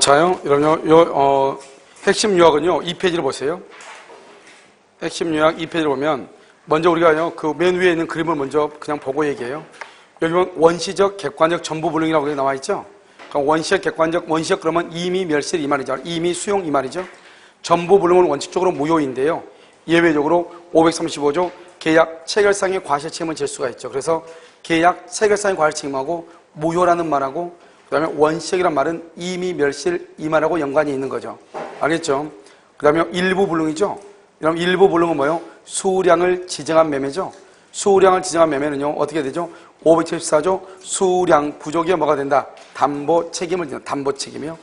자요, 여러분, 핵심 요약은요, 2페이지를 보세요. 핵심 요약 2페이지를 보면, 먼저 우리가요, 그 맨 위에 있는 그림을 먼저 그냥 보고 얘기해요. 여기 보면 원시적, 객관적 전부불능이라고 나와 있죠? 그럼 원시적, 객관적, 원시적 그러면 이미 멸실 이 말이죠. 이미 수용 이 말이죠. 전부불능은 원칙적으로 무효인데요. 예외적으로 535조 계약 체결상의 과실 책임을 질 수가 있죠. 그래서 계약 체결상의 과실 책임하고 무효라는 말하고 그 다음에 원시적이란 말은 이미 멸실 이 말하고 연관이 있는 거죠. 알겠죠? 그 다음에 일부 불능이죠. 그럼 일부 불능은 뭐예요? 수량을 지정한 매매죠. 수량을 지정한 매매는요, 어떻게 되죠? 574조 수량 부족이 뭐가 된다? 담보 책임을 진다. 담보 책임이요.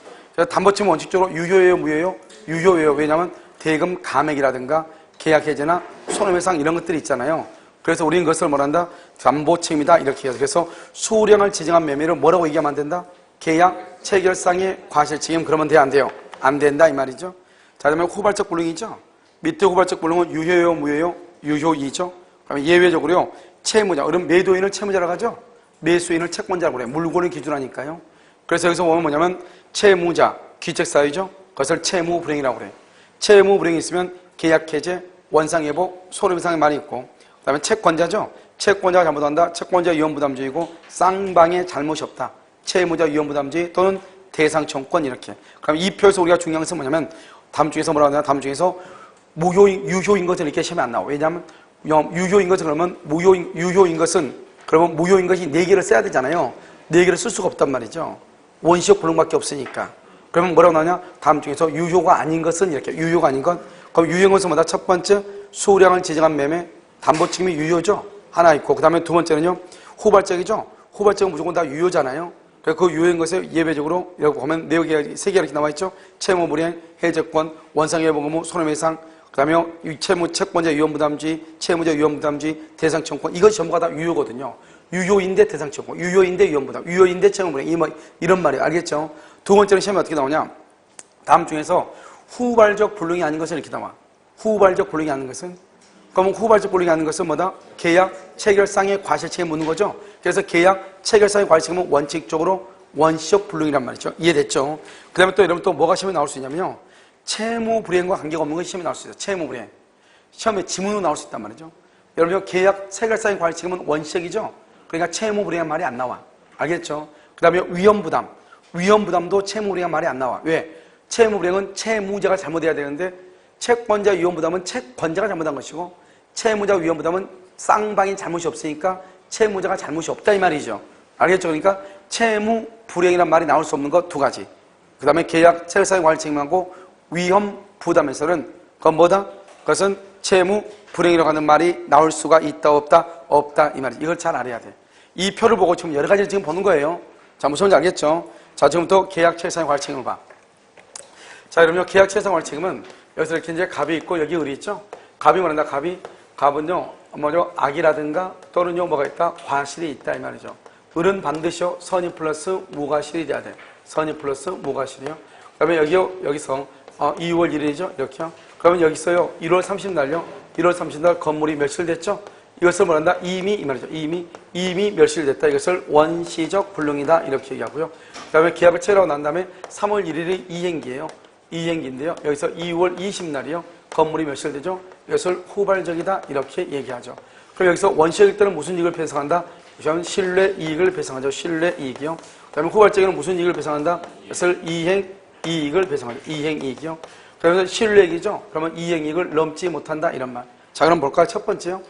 담보 책임은 원칙적으로 유효예요, 무효예요? 유효예요. 왜냐하면 대금 감액이라든가 계약 해제나 손해배상 이런 것들이 있잖아요. 그래서 우리는 그것을 뭐란다? 담보 책임이다 이렇게 해요. 그래서 수량을 지정한 매매를 뭐라고 얘기하면 안 된다? 계약 체결상의 과실 책임. 그러면 돼요, 안 돼요? 안 된다 이 말이죠. 자, 그다음에 후발적 불능이죠. 밑에 후발적 불능은 유효예요, 무효예요? 유효이죠. 그러면 예외적으로요, 채무자, 그럼 매도인을 채무자라고 하죠. 매수인을 채권자라고 그래요. 물건을 기준하니까요. 그래서 여기서 보면 뭐냐면 채무자, 귀책사유죠. 그것을 채무불행이라고 그래요. 채무불행이 있으면 계약해제, 원상회복, 손해배상의 말이 있고, 그 다음에 채권자죠. 채권자가 잘못한다. 채권자 위험부담주의고 쌍방의 잘못이 없다. 채무자 위험부담주의 또는 대상청권 이렇게. 그럼 이 표에서 우리가 중요한 것은 뭐냐면 다음 중에서 뭐라고 하냐? 다음 중에서 유효인 것은 이렇게 시험에 안 나와. 왜냐하면 유효인 것은 그러면 유효인 것은 그러면 무효인 것이 4개를 써야 되잖아요. 4개를 쓸 수가 없단 말이죠. 원시적 불능밖에 없으니까. 그러면 뭐라고 나오냐? 다음 중에서 유효가 아닌 것은 이렇게. 유효가 아닌 것. 그럼 유효인 것은 뭐다? 첫 번째 수량을 지정한 매매. 담보 책임이 유효죠. 하나 있고. 그 다음에 두 번째는요. 후발적이죠. 후발적은 무조건 다 유효잖아요. 그래서 그 유효인 것에 예외적으로 이렇게 보면 4개가 이렇게 나와 있죠. 채무불이행, 해제권, 원상회복 의무, 손해배상, 그 다음에 채권자 위험부담주의, 채무자 위험부담주의, 대상청권. 이것이 전부가 다 유효거든요. 유효인데 대상청권, 유효인데 위험부담, 유효인데 채무불이행. 이런 말이에요. 알겠죠? 두 번째는 시험에 어떻게 나오냐? 다음 중에서 후발적 불능이 아닌 것은 이렇게 나와. 후발적 불능이 아닌 것은? 그러면 후발적 불능이 아닌 것은 뭐다? 계약 체결상의 과실 책임 묻는 거죠. 그래서 계약 체결상의 과실 책임은 원칙적으로 원시적 불능이란 말이죠. 이해됐죠? 그 다음에 또 여러분 또 뭐가 시험에 나올 수 있냐면요. 채무불이행과 관계가 없는 것이 시험에 나올 수 있어요. 채무불이행. 시험에 지문으로 나올 수 있단 말이죠. 여러분 계약 체결상의 과실 책임은 원시적이죠. 그러니까 채무불이행한 말이 안 나와. 알겠죠? 그 다음에 위험부담. 위험부담도 채무불이행한 말이 안 나와. 왜? 채무불이행은 채무자가 잘못해야 되는데 채권자 위험부담은 채권자가 잘못한 것이고 채무자 위험부담은 쌍방이 잘못이 없으니까 채무자가 잘못이 없다 이 말이죠. 알겠죠? 그러니까 채무불이행이란 말이 나올 수 없는 것 두 가지. 그 다음에 계약 체결상의 과실 책임하고 위험부담에서는 그건 뭐다? 그것은 채무불이행이라고 하는 말이 나올 수가 있다 없다? 없다 이 말이죠. 이걸 잘 알아야 돼. 이 표를 보고 지금 여러 가지를 지금 보는 거예요. 자, 무슨 말인지 알겠죠? 자, 지금부터 계약 체결상의 과실 책임을 봐. 자, 그러면 계약 체결상의 과실 책임은 여기서 이렇게 이제 갑이 있고 여기 을이 있죠? 갑이 뭐란다? 갑은요, 뭐죠? 악이라든가 또는요, 뭐가 있다? 과실이 있다 이 말이죠. 을은 반드시요, 선의 플러스 무과실이 돼야 돼. 선의 플러스 무과실이요. 그러면 여기서 2월 1일이죠? 이렇게요. 그러면 여기서요, 1월 30날요. 1월 30날 건물이 멸실됐죠? 이것을 뭐란다? 이미 이 말이죠. 이미 멸실됐다. 이것을 원시적 불능이다. 이렇게 얘기하고요. 그 다음에 계약을 체결하고 난 다음에 3월 1일이 이행기예요. 이행기인데요. 여기서 2월 20날이요. 건물이 멸실되죠? 이것을 후발적이다. 이렇게 얘기하죠. 그럼 여기서 원시적일 때는 무슨 이익을 배상한다? 우선 신뢰 이익을 배상하죠. 신뢰 이익이요. 그 다음에 후발적에는 무슨 이익을 배상한다? 이것을 이행 이익을 배상하죠. 이행 이익이요. 그러면서 신뢰 이익이죠. 그러면 이행 이익을 넘지 못한다. 이런 말. 자, 그럼 볼까요? 첫 번째요.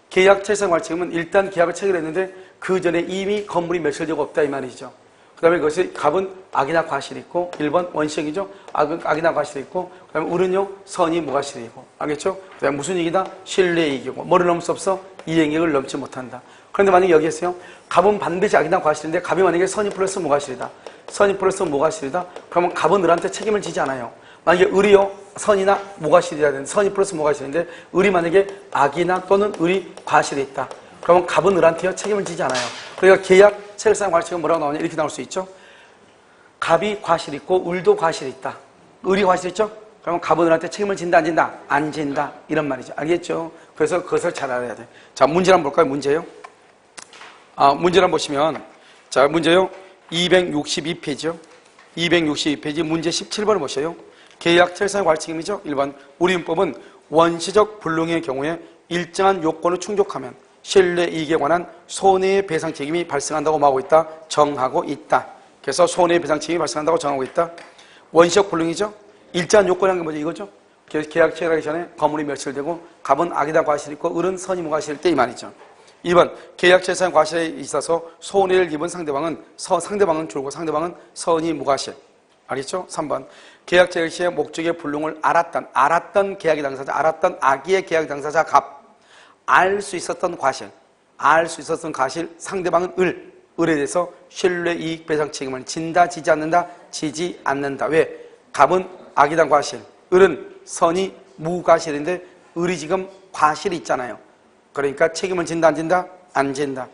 계약 체결상 과실 책임은 일단 계약을 체결했는데 그 전에 이미 건물이 멸실되고 없다. 이 말이죠. 그 다음에 그것이 갑은 악이나 과실이 있고 1번 원시적이죠. 악이나 과실이 있고 그 다음에 을은요 선이 무과실이고 알겠죠? 그 다음에 무슨 이익이다? 신뢰이익이고 뭐를 넘을 수 없어? 이행이익을 넘지 못한다. 그런데 만약에 여기에서요 갑은 반드시 악이나 과실인데 갑이 만약에 선이 플러스 무과실이다. 선이 플러스 무과실이다. 그러면 갑은 을한테 책임을 지지 않아요. 만약에 을이요 선이나 무과실이라 되는데 선이 플러스 무과실인데 을이 만약에 악이나 또는 을이 과실이 있다. 그러면 갑은 을한테요 책임을 지지 않아요. 그러니까 계약 체결상 과실 책임은 뭐라고 나오냐? 이렇게 나올 수 있죠. 갑이 과실이 있고 을도 과실이 있다. 을이 과실이 있죠? 그러면 갑은 을한테 책임을 진다 안 진다? 안 진다. 이런 말이죠. 알겠죠? 그래서 그것을 잘 알아야 돼. 자, 문제를 한번 볼까요? 문제요. 문제를 한번 보시면 자, 문제요. 262페이지요. 262페이지 문제 17번을 보셔요. 계약 체결상의 과실 책임이죠. 1번 우리 민법은 원시적 불능의 경우에 일정한 요건을 충족하면 신뢰이익에 관한 손해의 배상 책임이 발생한다고 말하고 있다. 정하고 있다. 그래서 손해의 배상 책임이 발생한다고 정하고 있다. 원시적 불능이죠. 일정한 요건이란 게 뭐죠? 이거죠. 계약 체결하기 전에 거물이 멸실되고 갑은 악이다 과실이 있고 을은 선이 무과실일 때 이 말이죠. 2번 계약 체결상 과실에 있어서 손해를 입은 상대방은 줄고 상대방은 선이 무과실. 알겠죠? 3번 계약 체결 시에 목적의 불능을 알았던 계약의 당사자, 알았던 악의의 계약 당사자 갑, 알 수 있었던 과실, 상대방은 을에 대해서 신뢰이익 배상 책임을 진다, 지지 않는다, 지지 않는다. 왜? 갑은 악이다 과실, 을은 선이 무과실인데 을이 지금 과실이 있잖아요. 그러니까 책임을 진다, 안 진다? 안 진다.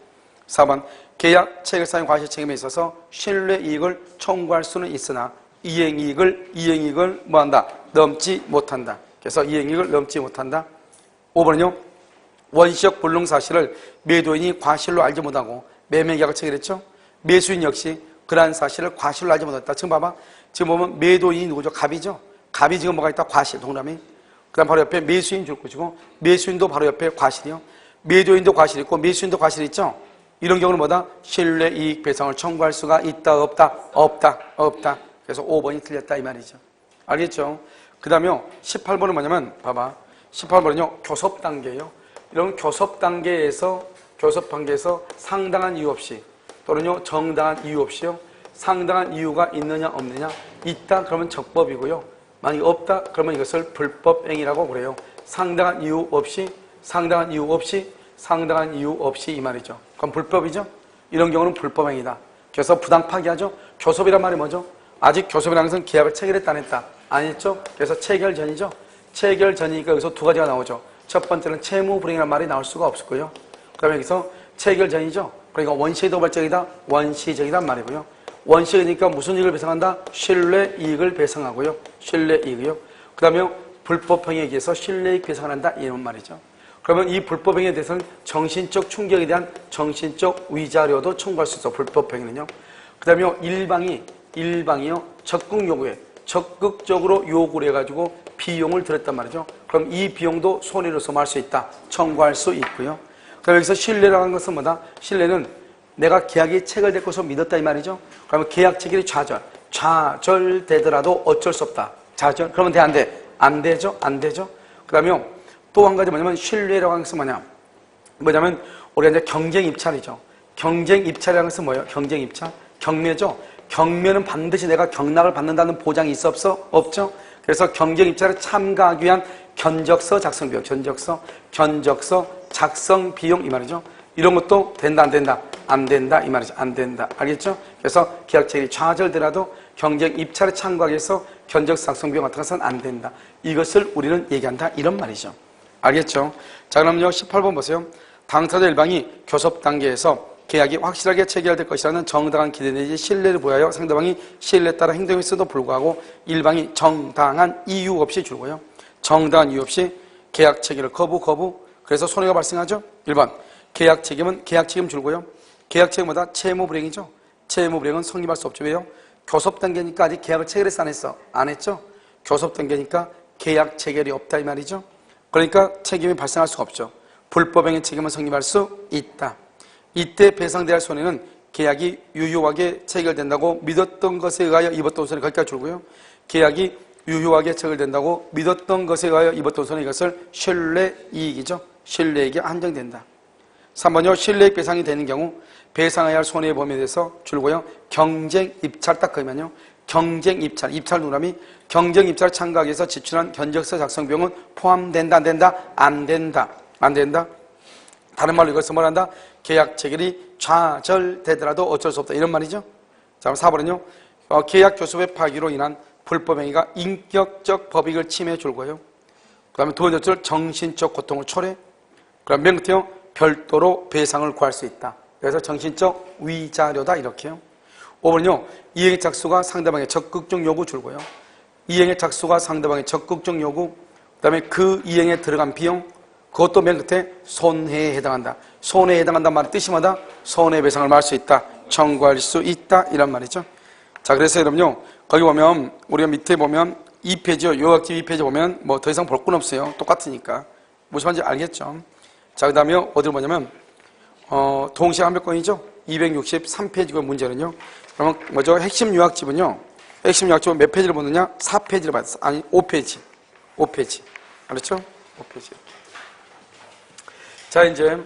4번 계약 체결상의 과실 책임에 있어서 신뢰이익을 청구할 수는 있으나 이행이익을 뭐한다? 넘지 못한다. 그래서 이행이익을 넘지 못한다. 5번은요. 원시적 불능 사실을 매도인이 과실로 알지 못하고 매매계약을 체결했죠. 매수인 역시 그러한 사실을 과실로 알지 못했다. 지금 봐봐. 지금 보면 매도인이 누구죠? 갑이죠. 갑이 지금 뭐가 있다? 과실, 동그라미. 그 다음 바로 옆에 매수인 줄 것이고 매수인도 바로 옆에 과실이요. 매도인도 과실이 있고 매수인도 과실이 있죠. 이런 경우는 뭐다? 신뢰이익 배상을 청구할 수가 있다, 없다? 없다. 그래서 5번이 틀렸다 이 말이죠. 알겠죠? 그 다음에 18번은 뭐냐면 봐봐. 18번은요. 교섭 단계예요. 이런 교섭 단계에서 상당한 이유 없이 또는요 정당한 이유 없이요. 상당한 이유가 있느냐 없느냐. 있다 그러면 적법이고요. 만약에 없다 그러면 이것을 불법행위라고 그래요. 상당한 이유 없이 이 말이죠. 그럼 불법이죠? 이런 경우는 불법행위다. 그래서 부당 파기하죠. 교섭이란 말이 뭐죠? 아직 교섭이라는 것은 계약을 체결했다 안 했다? 안 했죠? 그래서 체결 전이죠. 체결 전이니까 여기서 두 가지가 나오죠. 첫 번째는 채무불이행이라는 말이 나올 수가 없었고요. 그 다음에 여기서 체결 전이죠. 그러니까 원시적이란 말이고요. 원시적이니까 무슨 이익을 배상한다? 신뢰이익을 배상하고요. 신뢰이익이요. 그 다음에 불법행위에 의해서 신뢰이익 배상을 한다 이런 말이죠. 그러면 이 불법행위에 대해서는 정신적 충격에 대한 정신적 위자료도 청구할 수 있어. 불법행위는요. 그 다음에 일방이요. 적극 요구에 적극적으로 요구를 해가지고 비용을 들였단 말이죠. 그럼 이 비용도 손해로 소모할 수 있다. 청구할 수 있고요. 그럼 여기서 신뢰라는 것은 뭐다? 신뢰는 내가 계약이 체결될 것으로 믿었다 이 말이죠. 그러면 계약 체결이 좌절되더라도 어쩔 수 없다. 그러면 돼, 안 돼? 안 되죠. 그 다음에 또 한 가지 뭐냐면 신뢰라고 하는 것은 뭐냐면 우리가 이제 경쟁 입찰이죠. 경쟁 입찰이라는 것은 뭐예요? 경쟁 입찰? 경매죠. 경매는 반드시 내가 경락을 받는다는 보장이 있어 없어? 없죠. 그래서 경쟁 입찰에 참가하기 위한 견적서 작성 비용, 견적서 작성 비용 이 말이죠. 이런 것도 된다 안 된다? 안 된다 이 말이죠. 안 된다. 알겠죠? 그래서 계약 체결이 좌절되더라도 경쟁 입찰에 참가하기 위해서 견적서 작성 비용 같은 것은 안 된다. 이것을 우리는 얘기한다 이런 말이죠. 알겠죠? 자, 그럼요 18번 보세요. 당사자 일방이 교섭 단계에서 계약이 확실하게 체결될 것이라는 정당한 기대 내지 신뢰를 보여요. 상대방이 신뢰에 따라 행동했어도 불구하고 일방이 정당한 이유 없이 줄고요. 정당한 이유 없이 계약 체결을 거부. 그래서 손해가 발생하죠. 1번 계약 책임 줄고요. 계약 책임보다 채무불이행이죠. 채무불이행은 성립할 수 없죠. 왜요? 교섭 단계니까 아직 계약을 체결했어 안 했어? 안 했죠. 교섭 단계니까 계약 체결이 없다 이 말이죠. 그러니까 책임이 발생할 수가 없죠. 불법행위 책임은 성립할 수 있다. 이때 배상돼야 할 손해는 계약이 유효하게 체결된다고 믿었던 것에 의하여 입었던 손해 거기까지 줄고요. 계약이 유효하게 체결된다고 믿었던 것에 의하여 입었던 손해 이것을 신뢰이익이죠. 신뢰이익이 한정된다. 3번요. 신뢰이익 배상이 되는 경우 배상해야 할 손해의 범위에 대해서 줄고요. 경쟁 입찰 딱 그러면요. 경쟁 입찰 누라미 경쟁 입찰 참가하기 위해서 지출한 견적서 작성 비용은 포함된다 안 된다? 안 된다. 다른 말로 이것을 뭐란다? 계약 체결이 좌절되더라도 어쩔 수 없다 이런 말이죠. 자, 4번은요. 계약 교섭의 파기로 인한 불법행위가 인격적 법익을 침해해 줄고요. 그 다음에 두 번째로 정신적 고통을 초래. 그 다음에 맨 끝에요. 별도로 배상을 구할 수 있다. 그래서 정신적 위자료다 이렇게요. 5번은요. 이행의 착수가 상대방의 적극적 요구 줄고요. 이행의 착수가 상대방의 적극적 요구, 그 다음에 그 이행에 들어간 비용, 그것도 맨 끝에 손해에 해당한다. 손해에 해당한다는 말의 뜻이 뭐다? 손해배상을 말할 수 있다. 청구할 수 있다. 이란 말이죠. 자, 그래서 여러분요, 거기 보면, 우리가 밑에 보면 2페이지요. 요약집 2페이지 보면 뭐 더 이상 볼 건 없어요. 똑같으니까. 무슨 말인지 알겠죠? 자, 그 다음에 어디로 보냐면, 동시에 한 몇 건이죠? 263페이지가 문제는요. 그러면 뭐죠? 핵심 요약집은요. 핵심 요약집은 몇 페이지를 보느냐? 4페이지를 봤어. 아니, 5페이지. 5페이지. 알았죠? 5페이지. 자, 이제,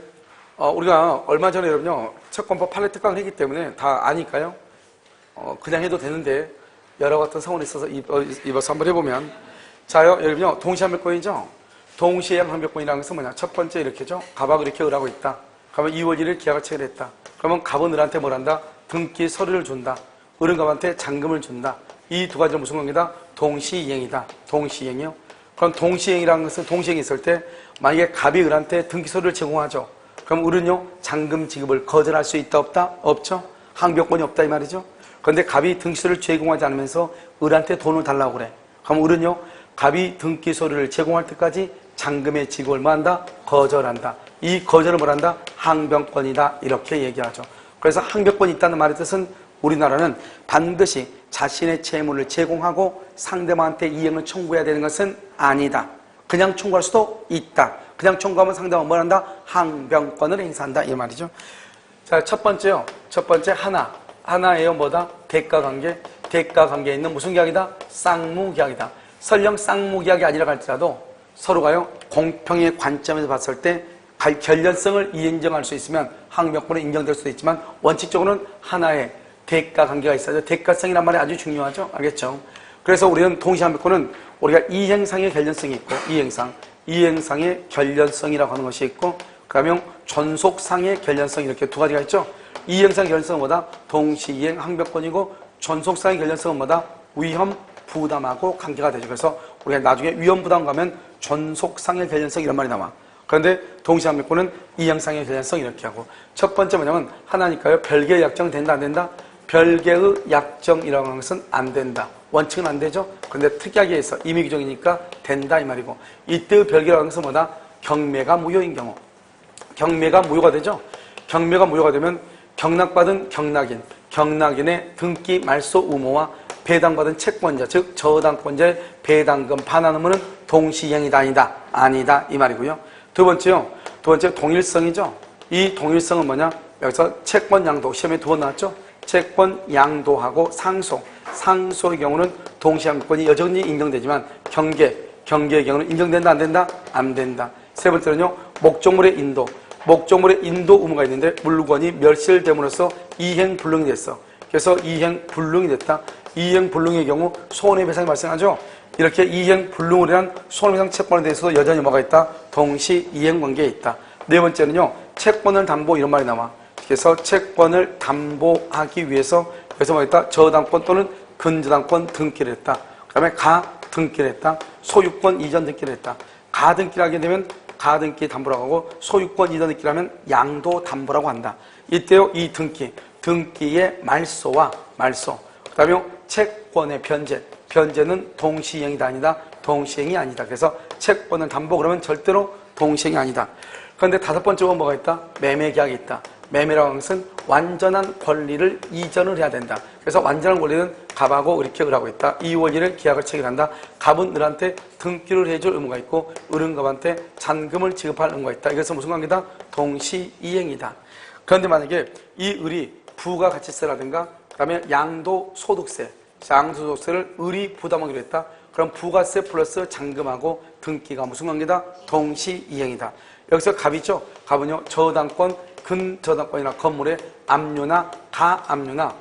우리가 얼마 전에 여러분요. 채권법 판례 특강을 했기 때문에 다 아니까요. 그냥 해도 되는데, 여러 같은 상황이 있어서 입어서 한번 해보면. 자요, 여러분요. 동시에 한 몇 건이죠? 동시에 한 몇 건이라는 것은 뭐냐? 첫 번째 이렇게죠? 갑하고 이렇게 을하고 있다. 그러면 2월 1일 계약을 체결했다. 그러면 갑은 을한테 뭘 한다? 등기 서류를 준다. 을은 갑한테 잔금을 준다. 이 두 가지는 무슨 관계다? 동시이행이다. 동시이행이요. 그럼 동시이행이라는 것은 동시이행이 있을 때 만약에 갑이 을한테 등기 서류를 제공하죠. 그럼 을은요 잔금 지급을 거절할 수 있다 없다? 없죠. 항변권이 없다 이 말이죠. 그런데 갑이 등기 서류를 제공하지 않으면서 을한테 돈을 달라고 그래. 그럼 을은요 갑이 등기 서류를 제공할 때까지 잔금의 지급을 뭐 한다? 거절한다. 이 거절을 뭘 한다? 항변권이다. 이렇게 얘기하죠. 그래서 항변권이 있다는 말의 뜻은 우리나라는 반드시 자신의 채무를 제공하고 상대방한테 이행을 청구해야 되는 것은 아니다. 그냥 청구할 수도 있다. 그냥 청구하면 상대방은 뭘 한다? 항변권을 행사한다. 이 말이죠. 자, 첫 번째요. 첫 번째 하나. 하나예요. 뭐다? 대가관계. 대가관계에 있는 무슨 계약이다? 쌍무계약이다. 설령 쌍무계약이 아니라 할지라도 서로가요 공평의 관점에서 봤을 때 결연성을 인정할 수 있으면 항변권은 인정될 수도 있지만 원칙적으로는 하나의 대가관계가 있어야죠. 대가성이란 말이 아주 중요하죠. 알겠죠? 그래서 우리는 동시에 항변권은 우리가 이행상의 결연성이 있고 이행상의 결연성이라고 하는 것이 있고 그러면 존속상의 결연성 이렇게 두 가지가 있죠. 이행상의 결연성은 뭐다? 동시이행 항변권이고 존속상의 결연성은 뭐다? 위험 부담하고 관계가 되죠. 그래서 우리가 나중에 위험 부담 가면 존속상의 결연성 이런 말이 나와. 그런데 동시항변권은 이행상의 결연성 이렇게 하고 첫 번째 뭐냐면 하나니까요. 별개의 약정 된다 안 된다? 별개의 약정이라고 하는 것은 안 된다. 원칙은 안 되죠. 그런데 특이하게 해서 임의 규정이니까 된다 이 말이고 이때의 별개라고 하는 것은 뭐다? 경매가 무효인 경우. 경매가 무효가 되죠. 경매가 무효가 되면 경락받은 경락인의 등기 말소 의무와 배당받은 채권자, 즉 저당권자의 배당금 반환 의무는 동시이행이다 아니다 이 말이고요. 두 번째 동일성이죠. 이 동일성은 뭐냐? 여기서 채권 양도 시험에 두 번 나왔죠. 채권 양도하고 상소의 경우는 동시항변권이 여전히 인정되지만 경계의 경우는 인정된다 안 된다? 안 된다. 세 번째는요. 목적물의 인도 의무가 있는데 물건이 멸실됨으로써 이행불능이 됐어. 그래서 이행불능이 됐다. 이행불능의 경우 손해배상이 발생하죠. 이렇게 이행불능으로 인한 손해배상 채권에 대해서도 여전히 뭐가 있다? 동시이행관계에 있다. 네 번째는요. 채권을 담보 이런 말이 나와. 그래서 채권을 담보하기 위해서 여기서 뭐가 있다? 저당권 또는 근저당권 등기를 했다. 그 다음에 가등기를 했다. 소유권 이전 등기를 했다. 가등기를 하게 되면 가등기 담보라고 하고 소유권 이전 등기를 하면 양도 담보라고 한다. 이때요. 이 등기의 말소 그 다음에 채권의 변제는 동시이행이다 아니다? 동시이행이 아니다. 그래서 채권을 담보 그러면 절대로 동시이행이 아니다. 그런데 다섯 번째가 뭐가 있다? 매매계약이 있다. 매매라고 하는 것은 완전한 권리를 이전을 해야 된다. 그래서 완전한 권리는 갑하고 이렇게 을하고 있다. 2월 1일 계약을 체결한다. 갑은 을한테 등기를 해줄 의무가 있고 을은 갑한테 잔금을 지급할 의무가 있다. 이것은 무슨 관계다? 동시이행이다. 그런데 만약에 이 을이 부가가치세라든가 그 다음에 양도소득세를 을이 부담하기로 했다. 그럼 부가세 플러스 잔금하고 등기가 무슨 관계다? 동시이행이다. 여기서 갑이죠. 갑은요 저당권, 근저당권이나 건물의 압류나 가압류나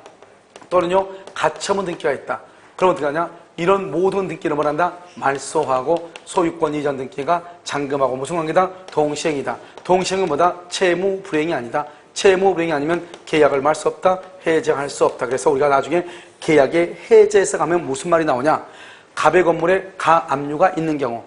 또는요 가처분 등기가 있다. 그럼 어떻게 하냐? 이런 모든 등기를 뭐란다? 말소하고 소유권 이전 등기가 잔금하고 무슨 관계다? 동시행이다. 동시행은 뭐다? 채무 불이행이 아니다. 채무 불이행이 아니면 계약을 말 수 없다. 해제할 수 없다. 그래서 우리가 나중에 계약에 해제해서 가면 무슨 말이 나오냐? 갑의 건물에 가압류가 있는 경우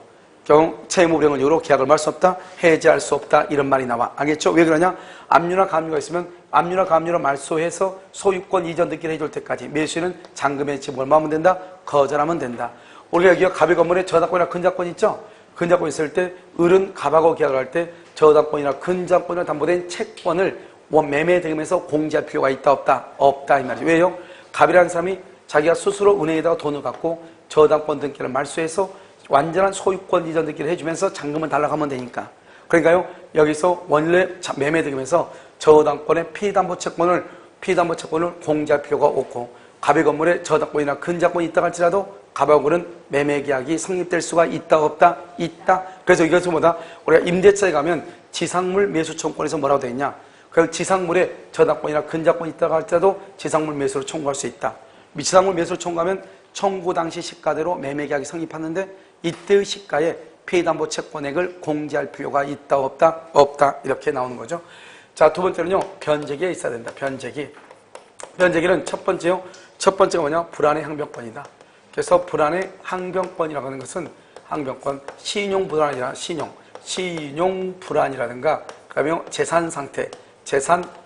채무 불이행을 이유로 계약을 말 수 없다. 해제할 수 없다. 이런 말이 나와. 알겠죠? 왜 그러냐? 압류나 가압류가 있으면 압류나 가압류를 말소해서 소유권 이전 등기를 해줄 때까지 매수인은 잔금의 지불을 얼마 하면 된다? 거절하면 된다. 우리가 여기 갑의 건물에 저당권이나 근저당권 있죠? 근저당권 있을 때 을은 갑하고 계약을 할 때 저당권이나 근저당권으로 담보된 채권을 매매 대금에서 공제할 필요가 있다 없다? 없다 이 말이죠. 왜요? 갑이라는 사람이 자기가 스스로 은행에다가 돈을 갖고 저당권 등기를 말소해서 완전한 소유권 이전 등기를 해주면서 잔금을 달라고 하면 되니까. 그러니까요, 여기서 원래 매매 득임에서 저당권의 피담보채권을 공제할 필요가 없고, 갑의 건물에 저당권이나 근저당권이 있다 할지라도 갑하고 는 매매계약이 성립될 수가 있다 없다? 있다. 그래서 이것은 뭐다? 우리가 임대차에 가면 지상물 매수청구권에서 뭐라고 되어 있냐? 그 지상물에 저당권이나 근저당권이 있다 할지라도 지상물 매수를 청구할 수 있다. 지상물 매수를 청구하면 청구 당시 시가대로 매매계약이 성립하는데 이때의 시가에 피담보 채권액을 공제할 필요가 있다 없다? 없다. 이렇게 나오는 거죠. 자, 두 번째는요, 변제기가 있어야 된다. 변제기는 첫 번째가 뭐냐? 불안의 항변권이다. 그래서 불안의 항변권이라고 하는 것은 항변권, 신용 불안이라 신용 불안이라든가, 그다음에 재산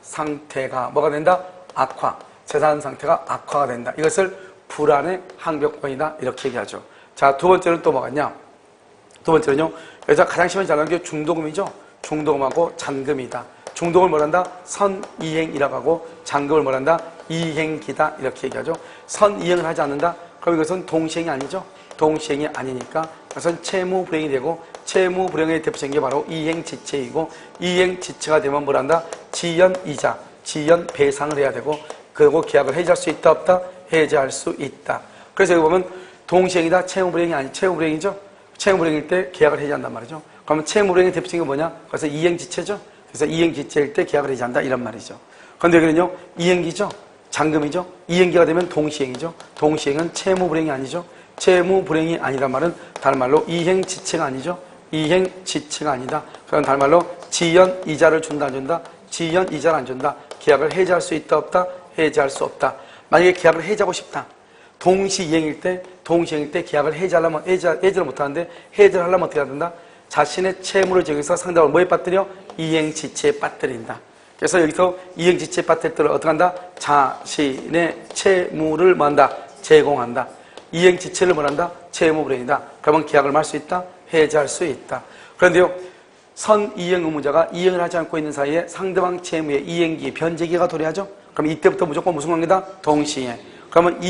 상태가 뭐가 된다? 악화. 재산 상태가 악화가 된다. 이것을 불안의 항변권이다. 이렇게 얘기하죠. 자, 두 번째는 또 뭐겠냐? 두 번째는요, 여기서 가장 심하게 잘하는 게 중도금이죠. 중도금하고 잔금이다. 중도금을 뭐란다? 선이행이라고 하고, 잔금을 뭐란다? 이행기다. 이렇게 얘기하죠. 선이행을 하지 않는다? 그럼 이것은 동시행이 아니죠. 동시행이 아니니까 그것은 채무불이행이 되고, 채무불이행의 대표적인 게 바로 이행지체이고, 이행지체가 되면 뭐란다? 지연이자, 지연배상을 해야 되고, 그리고 계약을 해지할 수 있다 없다? 해지할 수 있다. 그래서 여기 보면 동시행이다, 채무불이행이 아니, 채무불이행이죠. 채무불이행일 때 계약을 해지한단 말이죠. 그러면 채무불이행의 대표적인 게 뭐냐? 그래서 이행지체죠. 그래서 이행지체일 때 계약을 해지한다 이런 말이죠. 그런데 여기는요, 이행기죠. 잔금이죠. 이행기가 되면 동시행이죠. 동시행은 채무불이행이 아니죠. 채무불이행이 아니란 말은 다른 말로 이행지체가 아니죠. 이행지체가 아니다. 그럼 다른 말로 지연이자를 준다 안 준다? 지연이자를 안 준다. 계약을 해지할 수 있다 없다? 해지할 수 없다. 만약에 계약을 해지하고 싶다. 동시행일 때 계약을 해지를 못하는데 해지를 하려면 어떻게 해야 된다? 자신의 채무를 정해서 상대방을 뭐에 빠뜨려? 이행지체에 빠뜨린다. 그래서 여기서 이행지체에 빠뜨릴 때를 어떻게 한다? 자신의 채무를 뭐한다? 제공한다. 이행지체를 뭐한다? 채무불이행이다. 그러면 계약을 할 수 있다? 해지할 수 있다. 그런데요, 선이행 의무자가 이행을 하지 않고 있는 사이에 상대방 채무의 이행기, 변제기가 도래하죠? 그럼 이때부터 무조건 무슨 관계다? 동시행. 그러면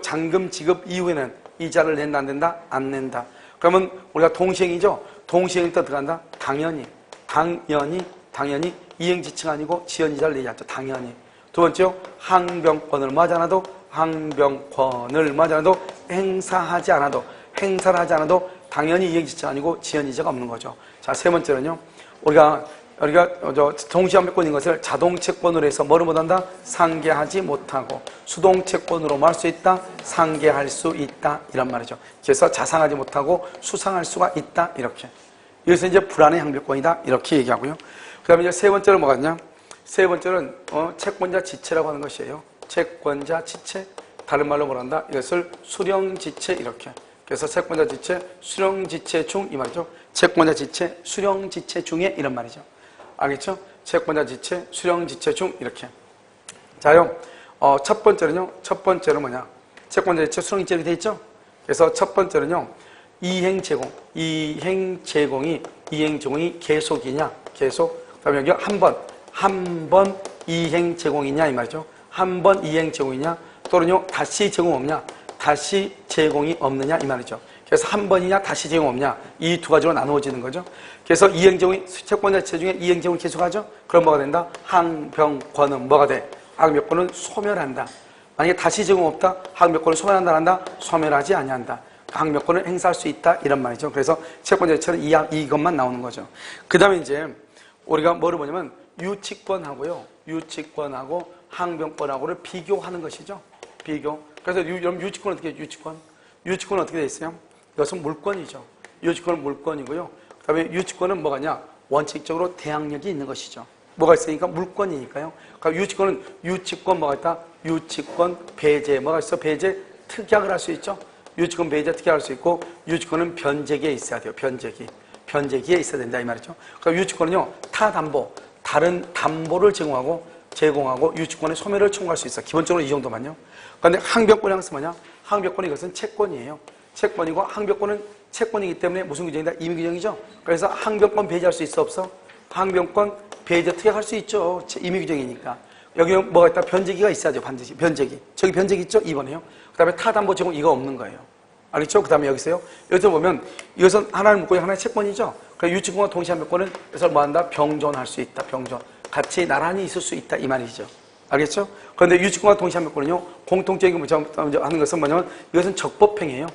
잔금 지급 이후에는 이자를 낸다 안 낸다? 안 낸다. 그러면 우리가 동시행이죠? 동시행일 때 들어간다? 당연히 이행지체가 아니고 지연이자를 내지 않죠. 당연히. 두 번째요, 항변권을 하지 않아도 행사를 하지 않아도 당연히 이행지체가 아니고 지연이자가 없는 거죠. 자, 세 번째는요, 우리가 동시항변권인 것을 자동채권으로 해서 뭐를 못한다? 상계하지 못하고, 수동채권으로 뭐 할 수 있다? 상계할 수 있다. 이런 말이죠. 그래서 자상하지 못하고 수상할 수가 있다. 이렇게. 여기서 이제 불안의 항변권이다. 이렇게 얘기하고요. 그 다음에 이제 세 번째는 뭐가 있냐? 세 번째는 채권자 지체라고 하는 것이에요. 채권자 지체. 다른 말로 뭐란다? 이것을 수령지체. 이렇게. 그래서 채권자 지체, 수령지체 중 이 말이죠. 채권자 지체, 수령지체 중에 이런 말이죠. 알겠죠? 채권자 지체, 수령지체 중 이렇게. 자요. 첫 번째는 뭐냐? 채권자 지체, 수령지체로 되어 있죠? 그래서 첫 번째는요, 이행 제공이 계속이냐? 계속. 그 다음에 여기 한 번 이행 제공이냐? 이 말이죠. 한 번 이행 제공이냐? 또는요, 다시 제공 없냐? 다시 제공이 없느냐? 이 말이죠. 그래서 한 번이냐, 다시 제공 없냐? 이 두 가지로 나누어지는 거죠. 그래서 이행 제공이, 채권자 지체 중에 이행 제공을 계속하죠? 그럼 뭐가 된다? 항변권은 뭐가 돼? 항변권은 소멸한다. 만약에 다시 제공 없다? 항변권을 소멸한다, 한다? 소멸하지 아니한다. 항변권을 행사할 수 있다. 이런 말이죠. 그래서 채권자 지체는 이것만 나오는 거죠. 그 다음에 이제 우리가 뭐를 보냐면 유치권하고 항변권하고를 비교하는 것이죠. 비교. 그래서 여러분 유치권은 어떻게 해요? 유치권은 어떻게 되어 있어요? 이것은 물권이죠. 유치권은 물권이고요. 그 다음에 유치권은 뭐가냐? 원칙적으로 대항력이 있는 것이죠. 뭐가 있으니까? 물권이니까요. 그러니까 유치권 뭐가 있다? 유치권 배제. 뭐가 있어? 배제 특약을 할 수 있죠. 유치권 배제 특약을 할 수 있고, 유치권은 변제기에 있어야 돼요. 변제기에 있어야 된다 이 말이죠. 그러니까 유치권은요, 다른 담보를 제공하고 유치권의 소멸을 청구할 수 있어. 기본적으로 이 정도만요. 그런데 항변권이 항상 뭐냐? 항변권이 이것은 채권이에요. 채권이고, 항변권은 채권이기 때문에 무슨 규정이다? 임의규정이죠. 그래서 항변권 배제할 수 있어 없어? 항변권 배제 특약할 수 있죠. 임의규정이니까. 여기 뭐가 있다? 변제기가 있어야죠. 반드시. 변제기. 저기 변제기 있죠? 2번에요. 그 다음에 타담보 제공 이거 없는 거예요. 알겠죠? 그 다음에 여기서요. 여기서 보면 이것은 하나를 묻고 하나의 채권이죠. 그래서 유치권과 동시에 한 채권은 그래서 뭐 한다? 병존할 수 있다. 병존. 같이 나란히 있을 수 있다. 이 말이죠. 알겠죠? 그런데 유치권과 동시에 한 채권은요. 공통적인 하는 것은 뭐냐면 이것은 적법행위예요.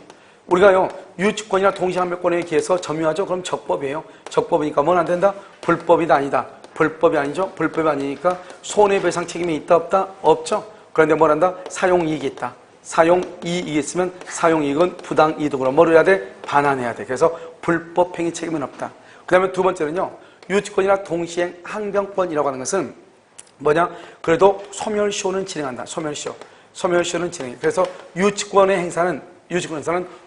우리가요. 유치권이나 동시에 한 채권에 기해서 점유하죠. 그럼 적법이에요. 적법이니까 뭐는 안 된다? 불법이다 아니다. 불법이 아니죠. 불법이 아니니까 손해배상 책임이 있다 없다? 없죠. 그런데 뭘 한다? 사용이익이 있다. 사용이익이 있으면 사용이익은 부당이득으로 뭘 해야 돼? 반환해야 돼. 그래서 불법행위 책임은 없다. 그 다음에 두 번째는요. 유치권이나 동시행 항변권이라고 하는 것은 뭐냐? 그래도 소멸시효는 진행한다. 소멸시효는 진행해. 그래서 유치권의 행사는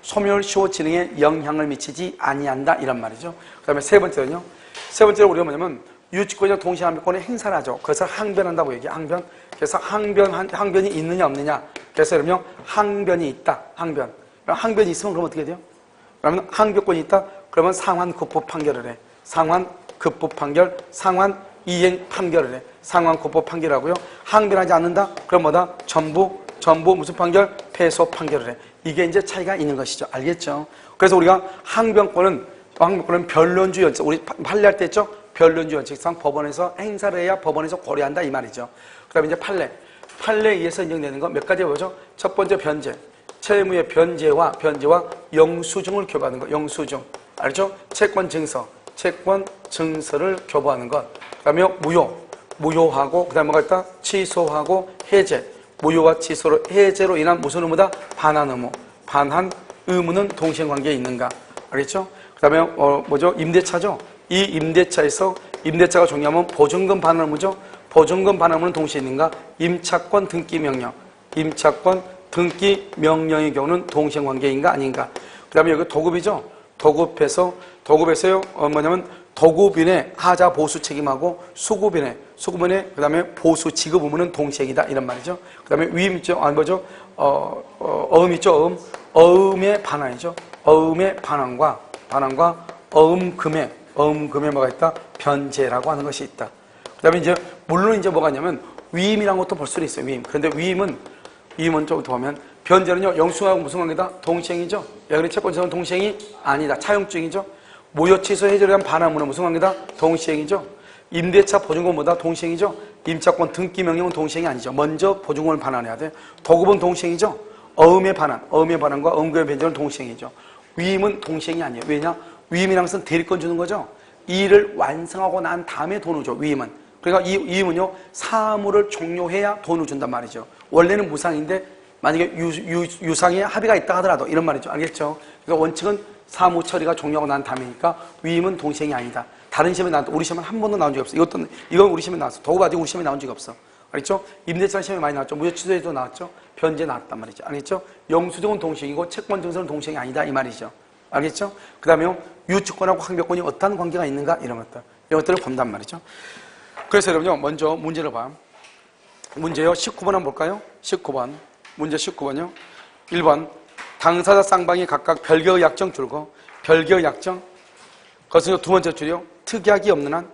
소멸시효 진행에 영향을 미치지 아니한다. 이런 말이죠. 그 다음에 세 번째는요. 세 번째로 우리가 뭐냐면 유치권이나 동시에 항변권의 행사를 하죠. 그래서 항변한다고 얘기해. 항변. 그래서 항변이 있느냐 없느냐. 그래서 그러면 항변이 있다. 항변이 있으면 그럼 어떻게 돼요? 그러면 항변권이 있다. 그러면 상환 급부 판결을 해. 상환 급부 판결, 상환 이행 판결을 해. 상환 급부 판결하고요. 항변하지 않는다. 그럼 뭐다? 전부 무슨 판결? 패소 판결을 해. 이게 이제 차이가 있는 것이죠. 알겠죠? 그래서 우리가 항변권은 변론주 원칙. 우리 판례할 때 했죠? 변론주 원칙상 법원에서 행사를 해야 법원에서 고려한다 이 말이죠. 그 다음에 이제 판례에 의해서 인정되는 거 몇 가지 보죠. 첫 번째 변제. 채무의 변제와 영수증을 교부하는 것. 영수증. 알죠? 채권 증서를 교부하는 것. 그 다음에 무효하고, 그 다음에 뭐가 있다? 취소하고, 해제. 무효와 취소로, 해제로 인한 무슨 의무다? 반환 의무. 반환 의무는 동시행관계에 있는가? 알겠죠? 그 다음에, 임대차죠? 이 임대차가 종료하면 보증금 반환 의무죠? 보증금 반환 의무는 동시에 있는가? 임차권 등기 명령의 경우는 동시행관계인가? 아닌가? 그 다음에 여기 도급이죠? 도급에서요, 뭐냐면, 도급인의 하자 보수 책임하고 수급인의 그 다음에 보수 지급 의무는 동시행이다. 이런 말이죠. 그 다음에 위임 있죠? 어음 있죠? 어음의 반환이죠. 어음의 반환과 어음금에 뭐가 있다? 변제라고 하는 것이 있다. 그 다음에 이제, 물론 이제 뭐가 있냐면, 위임이라는 것도 볼 수는 있어요. 위임. 그런데 위임은 좀 더 보면, 변제는요, 영수증하고 무슨 관계다? 동시행이죠. 여기 채권자는 동시행이 아니다. 차용증이죠. 무효 취소 해제를 위한 반환문은 무슨 관계다? 동시행이죠. 임대차 보증금보다 동시행이죠. 임차권 등기 명령은 동시행이 아니죠. 먼저 보증금을 반환해야 돼. 도급은 동시행이죠. 어음의 반환과 어음금의 변제는 동시행이죠. 위임은 동시행이 아니에요. 왜냐? 위임이란 것은 대리권 주는 거죠. 이 일을 완성하고 난 다음에 돈을 줘. 위임은. 그러니까 이 위임은요, 사무를 종료해야 돈을 준단 말이죠. 원래는 무상인데 만약에 유상에 합의가 있다 하더라도 이런 말이죠. 알겠죠? 그러니까 원칙은 사무 처리가 종료하고 난 다음이니까 위임은 동시행이 아니다. 다른 시험에 나왔다. 우리 시험은 한 번도 나온 적이 없어. 이건 우리 시험에 나왔어. 도급 아직 우리 시험에 나온 적이 없어. 알겠죠? 임대차 시험에 많이 나왔죠. 무효 취소에도 나왔죠. 변제 나왔단 말이죠. 알겠죠? 영수증은 동시행이고 채권 증서는 동시행이 아니다 이 말이죠. 알겠죠? 그 다음에 유치권하고 항변권이 어떤 관계가 있는가 이런 것들을 본단 말이죠. 그래서 여러분요, 먼저 문제를 봐. 문제요. 19번 한번 볼까요? 19번. 문제 19번요. 1번. 당사자 쌍방이 각각 별개의 약정 줄고, 별개의 약정. 그것은 두 번째 줄이요. 특약이 없는 한,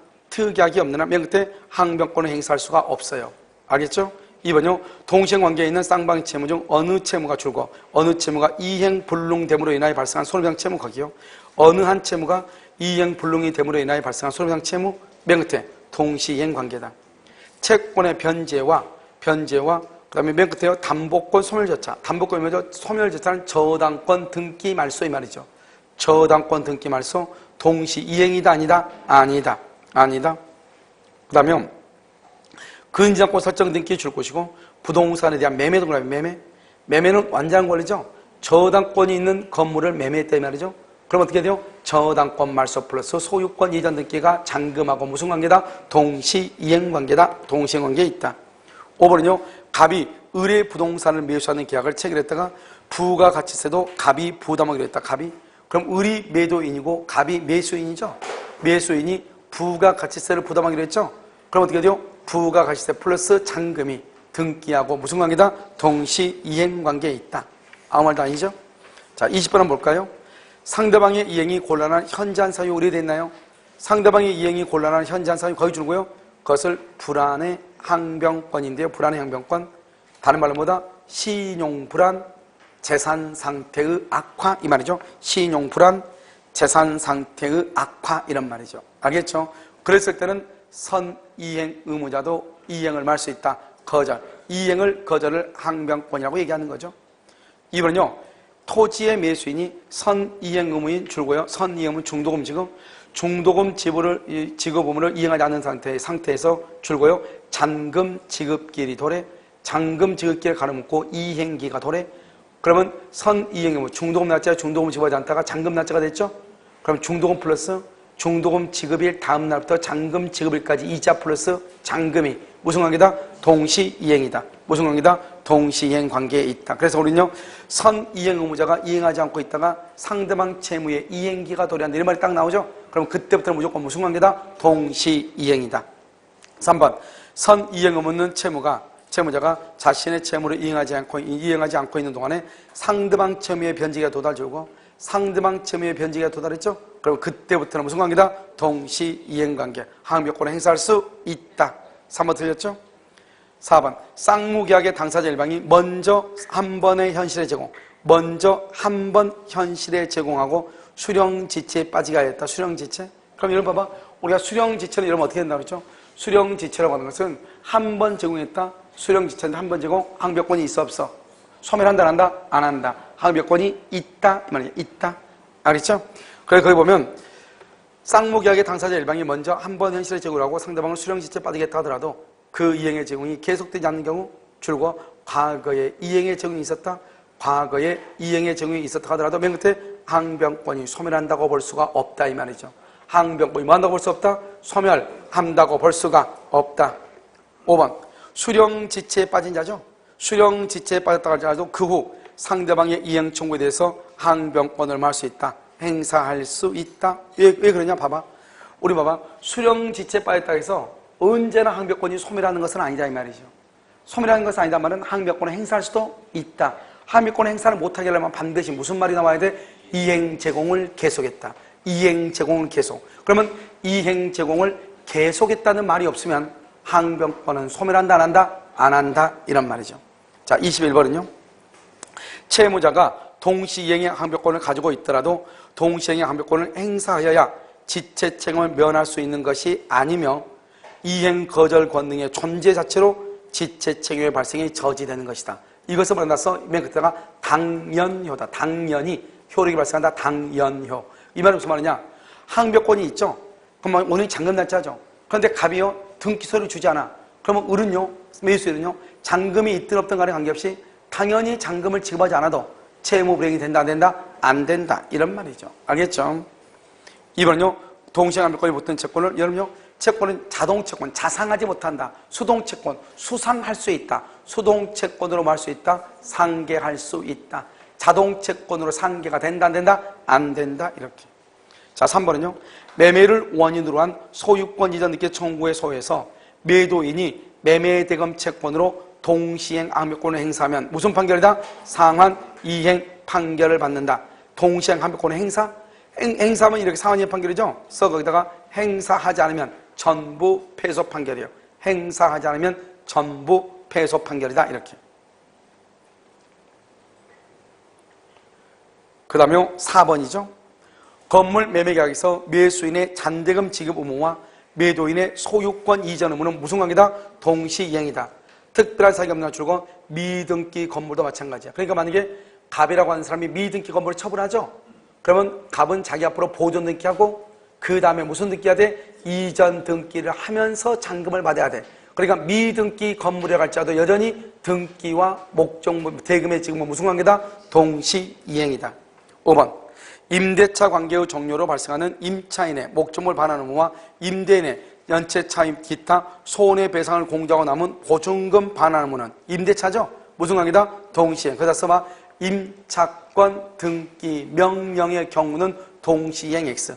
맨 끝에 항변권을 행사할 수가 없어요. 알겠죠? 2번요. 동시행관계에 있는 쌍방의 채무 중 어느 채무가 줄고, 어느 채무가 이행불능됨으로 인하여 발생한 손해배상 채무 거기요. 어느 한 채무가 이행불능이 됨으로 인하여 발생한 손해배상 채무, 맨 끝에 동시행관계다. 채권의 변제와 그 다음에 맨 끝에요. 담보권 소멸절차. 담보권이 뭐죠? 소멸절차는 저당권 등기 말소 이 말이죠. 저당권 등기 말소 동시 이행이다 아니다? 아니다. 그 다음에 근저당권 설정 등기 줄 것이고 부동산에 대한 매매도 그러면 매매는 완전 권리죠. 저당권이 있는 건물을 매매했다 이 말이죠. 그럼 어떻게 돼요? 저당권 말소 플러스 소유권 이전 등기가 잔금하고 무슨 관계다? 동시 이행 관계다. 동시 이행 관계에 있다. 5번은요. 갑이 의뢰 부동산을 매수하는 계약을 체결했다가 부가가치세도 갑이 부담하기로 했다. 갑이. 그럼 의리 매도인이고 갑이 매수인이죠. 매수인이 부가가치세를 부담하기로 했죠. 그럼 어떻게 돼요? 부가가치세 플러스 잔금이 등기하고 무슨 관계다? 동시 이행 관계에 있다. 아무 말도 아니죠? 자, 20번 한번 볼까요? 상대방의 이행이 곤란한 현저한 사유 의뢰됐나요? 상대방의 이행이 곤란한 현저한 사유 거의 주는 거예요. 그것을 불안의 항변권인데요. 불안의 항변권. 다른 말로 뭐다? 신용불안, 재산 상태의 악화 이 말이죠. 신용불안, 재산 상태의 악화 이런 말이죠. 알겠죠? 그랬을 때는 선이행 의무자도 이행을 말 수 있다. 거절. 이행을 거절을 항변권이라고 얘기하는 거죠. 이번은요. 토지의 매수인이 선이행 의무인 줄고요. 선이행 의무는 중도금 지급. 중도금 지급 의무를 이행하지 않는 상태에서 줄고요. 잔금 지급기일이 도래. 잔금 지급기를 가로묻고 이행기가 도래. 그러면 선이행 의무 중도금 날짜에 중도금 지급하지 않다가 잔금 날짜가 됐죠. 그럼 중도금 플러스 중도금 지급일 다음 날부터 잔금 지급일까지 이자 플러스 잔금이 무슨 관계다? 동시이행이다. 무슨 관계다? 동시이행 관계에 있다. 그래서 우리는요, 선이행 의무자가 이행하지 않고 있다가 상대방 채무에 이행기가 도래한다. 이런 말이 딱 나오죠? 그럼 그때부터는 무조건 무슨 관계다? 동시이행이다. 3번. 선이행 의무는 채무자가 자신의 채무를 이행하지 않고 있는 동안에 상대방 채무의 변제가 도달주고 상대방 채무의 변제가 도달했죠? 그럼 그때부터는 무슨 관계다? 동시이행관계. 항변권을 행사할 수 있다. 3번 틀렸죠? 4번. 쌍무계약의 당사자 일방이 먼저 한 번의 현실의 제공, 먼저 한 번 현실에 제공하고 수령지체에 빠지게 하였다. 수령지체? 그럼 이런 봐봐. 우리가 수령지체는 이러면 어떻게 된다고 그랬죠? 수령지체라고 하는 것은 한 번 제공했다. 수령지체인데 한 번 제공, 항변권이 있어 없어? 소멸한다 안 한다? 안 한다. 항변권이 있다 이 말이야. 있다. 알겠죠? 그래서 거기 보면 쌍무계약의 당사자 일방이 먼저 한 번 현실에 제공을 하고 상대방을 수령지체에 빠지겠다 하더라도 그 이행의 제공이 계속되지 않는 경우 줄고 과거에 이행의 제공이 있었다. 과거에 이행의 제공이 있었다 하더라도 맨 끝에 항변권이 소멸한다고 볼 수가 없다 이 말이죠. 항변권이 뭐 한다고 볼 수 없다? 소멸한다고 볼 수가 없다. 5번. 수령지체에 빠진 자죠. 수령지체에 빠졌다고 할지라도 그 후 상대방의 이행 청구에 대해서 항변권을 말 수 있다. 행사할 수 있다. 왜 그러냐 봐봐. 우리 봐봐. 수령지체에 빠졌다고 해서 언제나 항변권이 소멸하는 것은 아니다 이 말이죠. 소멸하는 것은 아니다 말은 항변권을 행사할 수도 있다. 항변권 행사를 못하게 하려면 반드시 무슨 말이 나와야 돼? 이행 제공을 계속했다. 이행 제공을 계속. 그러면 이행 제공을 계속했다는 말이 없으면 항변권은 소멸한다 안 한다? 안 한다 이런 말이죠. 자 21번은요. 채무자가 동시이행의 항변권을 가지고 있더라도 동시이행의 항변권을 행사하여야 지체 책임을 면할 수 있는 것이 아니며 이행 거절 권능의 존재 자체로 지체 책임의 발생이 저지되는 것이다. 이것을 만나서 맨 끝에다가 당연효다. 당연히 효력이 발생한다. 당연효. 이 말은 무슨 말이냐? 항변권이 있죠. 그러면 오늘 잔금 날짜죠. 그런데 갑이요 등기소를 주지 않아. 그러면 을은요, 매수일은요, 잔금이 있든 없든 간에 관계없이 당연히 잔금을 지급하지 않아도 채무 불이행이 된다 안 된다? 안 된다. 이런 말이죠. 알겠죠? 이번은요, 동시항변권이 붙은 채권을 여러분요, 채권은 자동채권, 자상하지 못한다. 수동채권, 수상할 수 있다. 수동채권으로 말 수 있다. 상계할 수 있다. 자동채권으로 상계가 된다 안 된다? 안 된다. 이렇게. 자 3번은요. 매매를 원인으로 한 소유권 이전 등기 청구의 소에서 매도인이 매매대금 채권으로 동시행 항변권을 행사하면 무슨 판결이다? 상환 이행 판결을 받는다. 동시행 항변권의 행사하면 이렇게 상환이행 판결이죠. 그래서 거기다가 행사하지 않으면 전부 패소 판결이에요. 행사하지 않으면 전부 패소 판결이다. 이렇게. 그 다음에 4번이죠. 건물 매매계약에서 매수인의 잔대금 지급 의무와 매도인의 소유권 이전 의무는 무슨 관계다? 동시이행이다. 특별한 사유가 없는 줄고 미등기 건물도 마찬가지야. 그러니까 만약에 갑이라고 하는 사람이 미등기 건물을 처분하죠. 그러면 갑은 자기 앞으로 보존 등기하고 그 다음에 무슨 등기해야 돼? 이전 등기를 하면서 잔금을 받아야 돼. 그러니까 미등기 건물에 갈지라도 여전히 등기와 목적물, 대금의 지급은 무슨 관계다? 동시이행이다. 5번. 임대차 관계의 종료로 발생하는 임차인의 목적물 반환 의무와 임대인의 연체 차임 기타 손해배상을 공제하고 남은 보증금 반환 의무는 임대차죠? 무슨 관계다? 동시이행. 그래서 써봐. 임차권 등기 명령의 경우는 동시이행 X.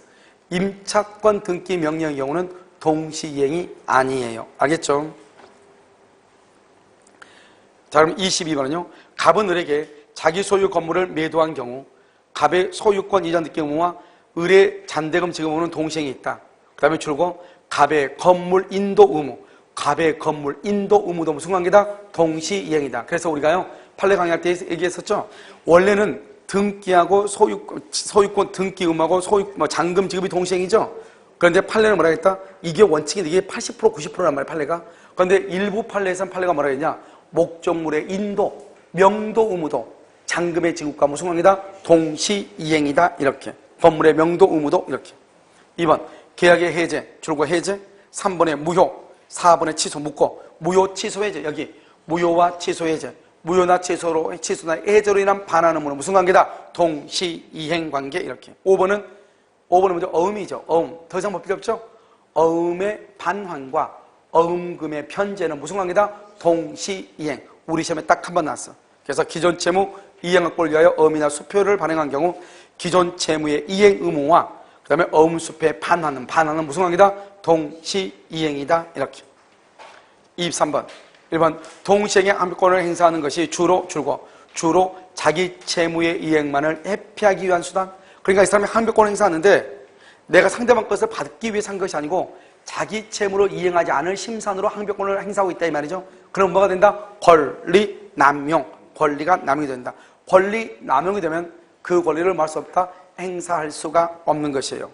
임차권 등기 명령의 경우는 동시이행이 아니에요. 알겠죠? 자, 그럼 22번은요. 갑은 을에게 자기 소유 건물을 매도한 경우 갑의 소유권 이전 등기 의무와 을의 잔대금 지급 의무는 동시행이 있다. 그 다음에 줄고 갑의 건물 인도 의무, 갑의 건물, 인도, 의무도 무슨 관계다? 동시이행이다. 그래서 우리가요, 판례 강의할 때 얘기했었죠. 원래는 등기하고 소유권 등기음하고 잔금 지급이 동시행이죠. 그런데 판례는 뭐라 했다? 이게 원칙인데 이게 80% 90%란 말이야, 판례가. 그런데 일부 판례에서는 판례가 뭐라 했냐? 목적물의 인도, 명도, 의무도, 잔금의 지급과 무슨 관계다? 동시이행이다. 이렇게. 건물의 명도, 의무도 이렇게. 2번 계약의 해제, 줄과 해제. 3번에 무효, 4번에 취소, 묶고. 무효, 취소, 해제. 여기 무효와 취소, 해제. 무효나 취소나 해제로 인한 반환 의무는 무슨 관계다? 동시이행 관계. 이렇게. 5번은 먼저 어음이죠. 어음. 더 이상 뭐 필요 없죠? 어음의 반환과 어음금의 편제는 무슨 관계다? 동시이행. 우리 시험에 딱 한 번 나왔어. 그래서 기존 채무 이행 확보를 위하여 어음이나 수표를 발행한 경우 기존 채무의 이행 의무와 그 다음에 어음 수표의 반환은 무슨 관계다? 동시이행이다. 이렇게. 23번 1번 동시행의 항변권을 행사하는 것이 주로 자기 채무의 이행만을 회피하기 위한 수단. 그러니까 이 사람이 항변권을 행사하는데 내가 상대방 것을 받기 위해서 한 것이 아니고 자기 채무로 이행하지 않을 심산으로 항변권을 행사하고 있다 이 말이죠. 그럼 뭐가 된다? 권리 남용. 권리가 남용이 된다. 권리 남용이 되면 그 권리를 말 수 없다. 행사할 수가 없는 것이에요.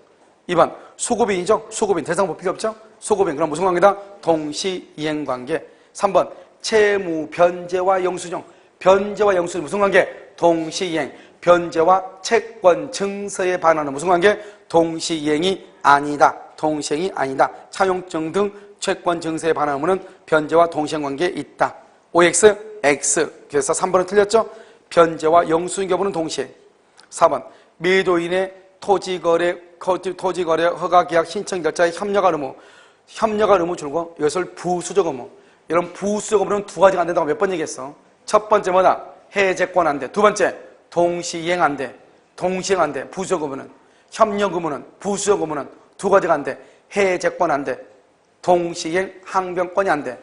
2번 수고빈이죠. 수고빈 대상 뭐 필요 없죠. 수고빈 그럼 무슨 관계다? 동시이행 관계. 3번 채무 변제와 영수증. 변제와 영수증 무슨 관계? 동시이행. 변제와 채권 증서에 반하는 무슨 관계? 동시이행이 아니다. 동시이행이 아니다. 차용증 등 채권 증서에 반하는 의무는 변제와 동시이행 관계에 있다. OX, X. 그래서 3번은 틀렸죠? 변제와 영수증 여부는 동시에. 4번 매도인의 토지거래 허가계약 신청 절차에 협력할 의무 줄고 이것을 부수적 의무. 이런 부수적 의무는 두 가지가 안 된다고 몇 번 얘기했어. 첫 번째 뭐다? 해제권 안 돼. 두 번째 동시이행 안 돼. 동시이행 안 돼. 부수적 의무는. 협력 의무는 부수적 의무는 두 가지가 안 돼. 해제권 안 돼. 동시이행 항변권이 안 돼.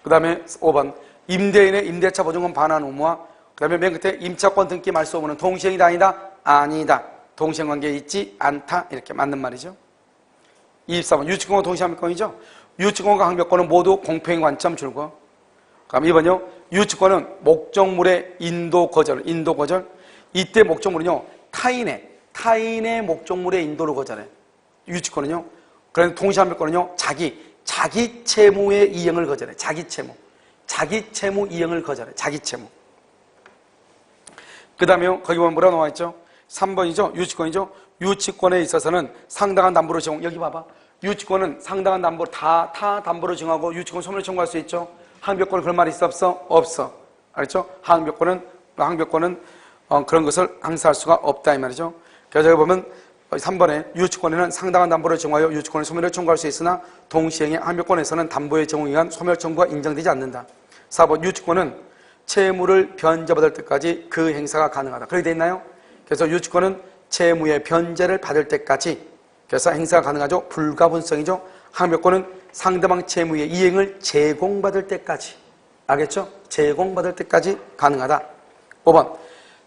그 다음에 5번 임대인의 임대차 보증금 반환 의무와 그 다음에 맨 끝에 임차권 등기 말소 의무는 동시행이다 아니다? 아니다. 동시행 관계에 있지 않다. 이렇게 맞는 말이죠. 24번 유치권과 동시항변권이죠. 유치권과 항변권은 모두 공평의 관점 줄고. 그럼 2번요. 유치권은 목적물의 인도 거절. 이때 목적물은요. 타인의 목적물의 인도를 거절해. 유치권은요. 그런데 동시항변권은요. 자기 채무의 이행을 거절해. 자기 채무 이행을 거절해. 자기 채무. 그 다음에 거기 보면 뭐라고 나와 있죠? 3번이죠? 유치권이죠? 유치권에 있어서는 상당한 담보를 제공. 여기 봐봐. 유치권은 상당한 담보, 타 담보를 증하고 유치권 소멸 청구할 수 있죠? 항변권은 그런 말이 있어? 없어. 알겠죠? 항변권은 그런 것을 행사할 수가 없다 이 말이죠. 그래서 여기 보면 3번에 유치권에는 상당한 담보를 증하여 유치권의 소멸을 청구할 수 있으나 동시행의 항변권에서는 담보의 제공에 의한 소멸 청구가 인정되지 않는다. 4번 유치권은 채무를 변제받을 때까지 그 행사가 가능하다. 그렇게 돼 있나요? 그래서 유치권은 채무의 변제를 받을 때까지 그래서 행사가 가능하죠. 불가분성이죠. 항변권은 상대방 채무의 이행을 제공받을 때까지. 알겠죠? 제공받을 때까지 가능하다. 5번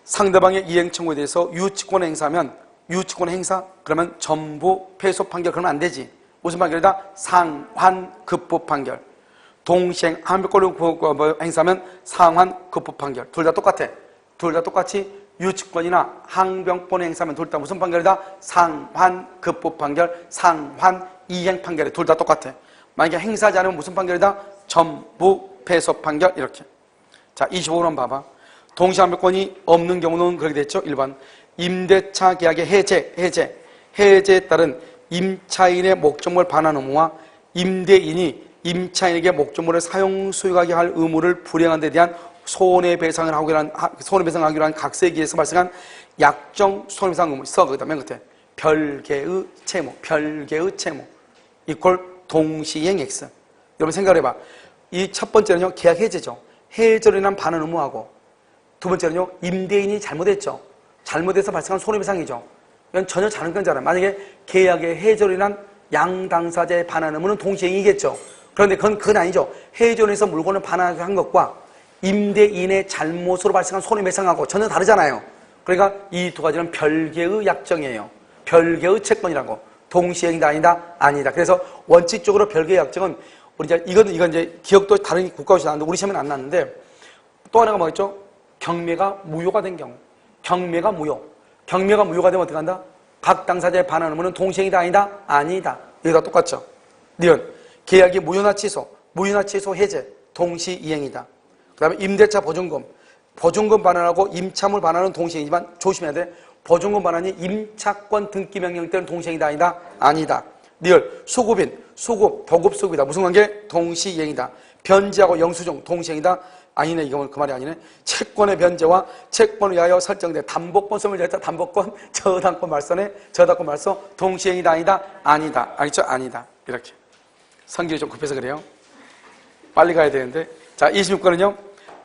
상대방의 이행 청구에 대해서 유치권 행사하면 유치권 행사 그러면 전부 패소 판결 그러면 안 되지. 무슨 판결이다? 상환급부 판결. 동시행 항변권을 행사하면 상환급부 판결. 둘 다 똑같아. 둘 다 똑같이 유치권이나 항변권 행사하면 둘 다 무슨 판결이다? 상환급부 판결, 상환이행 판결이 둘 다 똑같아. 만약에 행사하지 않으면 무슨 판결이다? 전부 패소 판결 이렇게. 자 25번 봐봐. 동시항변권이 없는 경우는 그렇게 됐죠. 1번 임대차 계약의 해제에 따른 임차인의 목적물 반환 의무와 임대인이 임차인에게 목적물을 사용 소유하게 할 의무를 불이행한 데 대한 손해배상을 하기로 한 각서에 의해서 발생한 약정 손해배상 의무 있어. 거기다 맨 끝에 별개의 채무 이퀄 동시행 X. 여러분 생각해봐. 이 첫 번째는요 계약 해제죠. 해제로 인한 반환 의무하고 두 번째는요 임대인이 잘못했죠. 잘못해서 발생한 손해배상이죠. 이건 전혀 다른 건잖아요. 만약에 계약의 해제로 인한 양당사자의 반환 의무는 동시행이겠죠. 그런데 그건 아니죠. 해제로 인해서 물건을 반환한 것과 임대인의 잘못으로 발생한 손해배상하고 전혀 다르잖아요. 그러니까 이 두 가지는 별개의 약정이에요. 별개의 채권이라고. 동시행이다 아니다? 아니다. 그래서 원칙적으로 별개의 약정은 우리 이제 이건 이제 기억도 다른 국가에서 나왔는데 우리 시험에는 안 나왔는데 또 하나가 뭐였죠? 경매가 무효가 된 경우. 경매가 무효. 경매가 무효가 되면 어떻게 한다? 각 당사자의 반환 의무는 동시행이다 아니다? 아니다. 이거 다 똑같죠? 니은 계약이 무효나 취소, 무효나 취소 해제, 동시 이행이다. 그 다음에 임대차 보증금, 보증금 반환하고 임차물 반환은 동시행이지만 조심해야 돼. 보증금 반환이 임차권 등기 명령 때는 동시행이다 아니다? 아니다. 니을 수급인, 수급, 도급 수급이다. 무슨 관계? 동시 이행이다. 변제하고 영수증 동시행이다. 아니네, 이건 그 말이 아니네. 채권의 변제와 채권을 위하여 설정된 담보권 소멸 됐다. 담보권, 저당권 말소네. 저당권 말소 동시행이다 아니다? 아니다. 알겠죠? 아니다. 이렇게. 성질이 좀 급해서 그래요. 빨리 가야 되는데. 자, 26번은요.